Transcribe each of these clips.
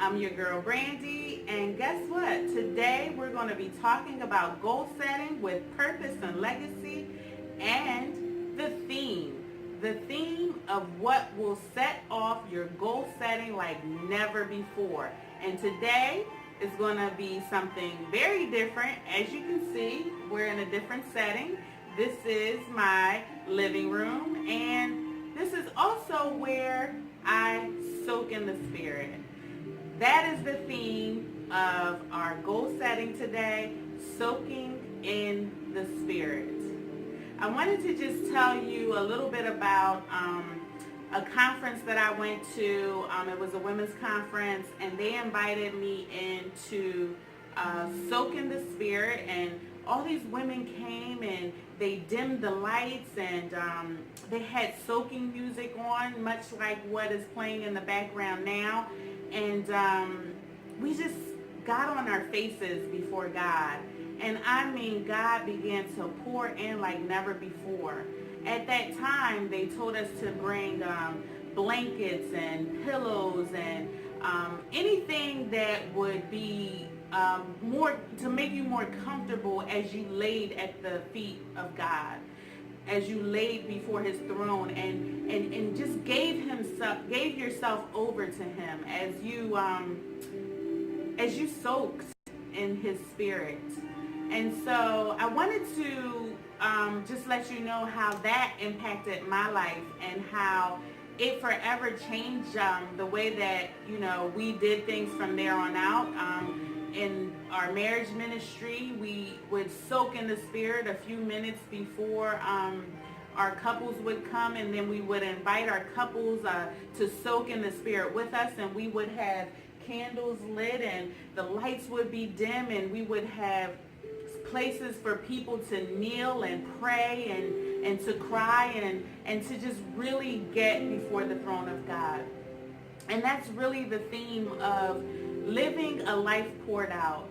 I'm your girl Brandy, and guess what? Today we're going to be talking about goal setting with purpose and legacy, and the theme of what will set off your goal setting like never before. And today is going to be something very different. As you can see, we're in a different setting. This is my living room, and this is also where I soak in the Spirit. That is the theme of our goal setting today, soaking in the Spirit. I wanted to just tell you a little bit about a conference that I went to. It was a women's conference, and they invited me in to soak in the Spirit, and all these women came and they dimmed the lights, and they had soaking music on, much like what is playing in the background now. And we just got on our faces before God. And I mean, God began to pour in like never before. At that time, they told us to bring blankets and pillows and anything that would be more to make you more comfortable as you laid at the feet of God, as you laid before his throne, and just gave yourself over to him as you soaked in his Spirit. And so I wanted to just let you know how that impacted my life and how it forever changed the way that we did things from there on out. In our marriage ministry, we would soak in the Spirit a few minutes before our couples would come, and then we would invite our couples to soak in the Spirit with us, and we would have candles lit and the lights would be dim, and we would have places for people to kneel and pray and to cry and to just really get before the throne of God. And that's really the theme of living a life poured out,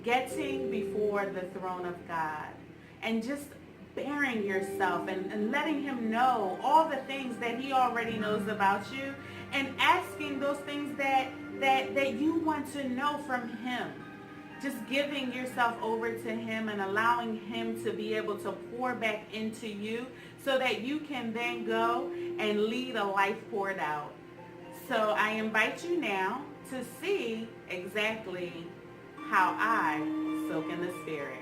getting before the throne of God, and just bearing yourself and letting him know all the things that he already knows about you, and asking those things that you want to know from him. Just giving yourself over to him and allowing him to be able to pour back into you so that you can then go and lead a life poured out. So I invite you now to see exactly how I soak in the Spirit.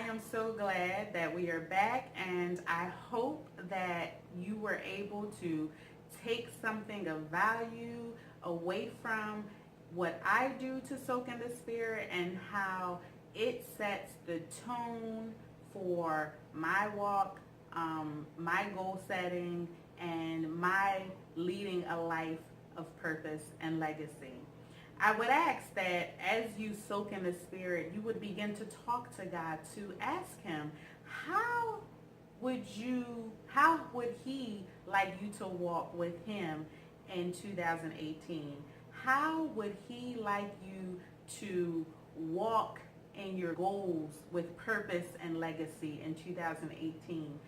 am so glad that we are back, and I hope that you were able to take something of value away from what I do to soak in the Spirit and how it sets the tone for my walk, my goal setting, and my leading a life of purpose and legacy. I would ask that as you soak in the Spirit, you would begin to talk to God, to ask Him, how would He like you to walk with Him in 2018? How would He like you to walk in your goals with purpose and legacy in 2018?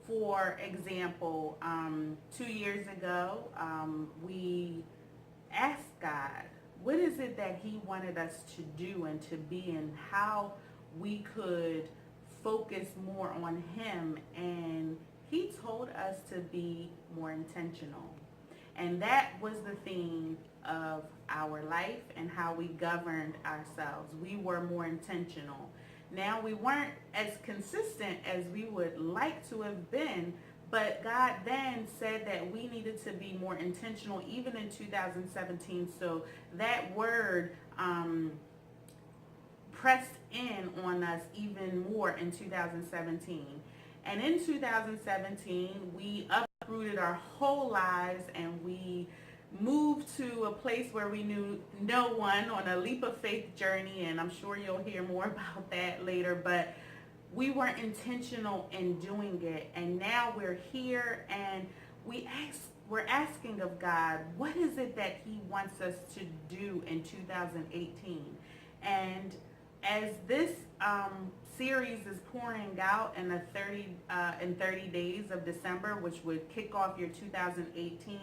For example, 2 years ago, we asked God, what is it that He wanted us to do and to be, and how we could focus more on Him. And He told us to be more intentional. And that was the theme of our life and how we governed ourselves. We were more intentional. Now, we weren't as consistent as we would like to have been, but God then said that we needed to be more intentional even in 2017. So that word pressed in on us even more in 2017. And in 2017, we uprooted our whole lives and we moved to a place where we knew no one, on a leap of faith journey, and I'm sure you'll hear more about that later, but we weren't intentional in doing it. And now we're here, and we're asking of God, what is it that He wants us to do in 2018? And as this series is pouring out in 30 days of December, which would kick off your 2018,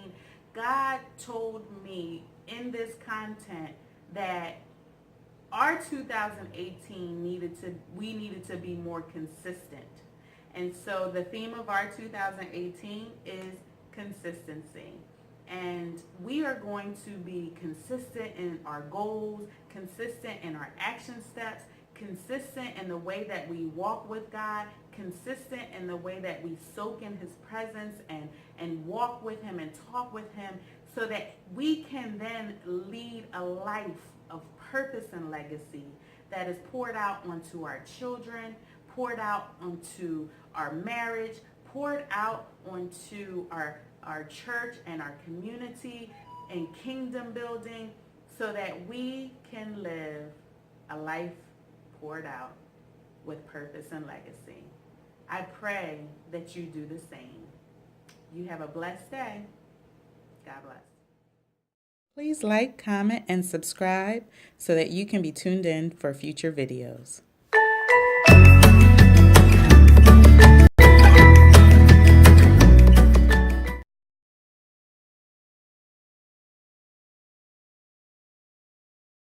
God told me in this content that our 2018 we needed to be more consistent. And so the theme of our 2018 is consistency. And we are going to be consistent in our goals, consistent in our action steps, consistent in the way that we walk with God, consistent in the way that we soak in His presence and walk with Him and talk with Him, so that we can then lead a life of purpose and legacy that is poured out onto our children, poured out onto our marriage, poured out onto our church and our community and kingdom building, so that we can live a life poured out with purpose and legacy. I pray that you do the same. You have a blessed day. God bless. Please like, comment, and subscribe so that you can be tuned in for future videos.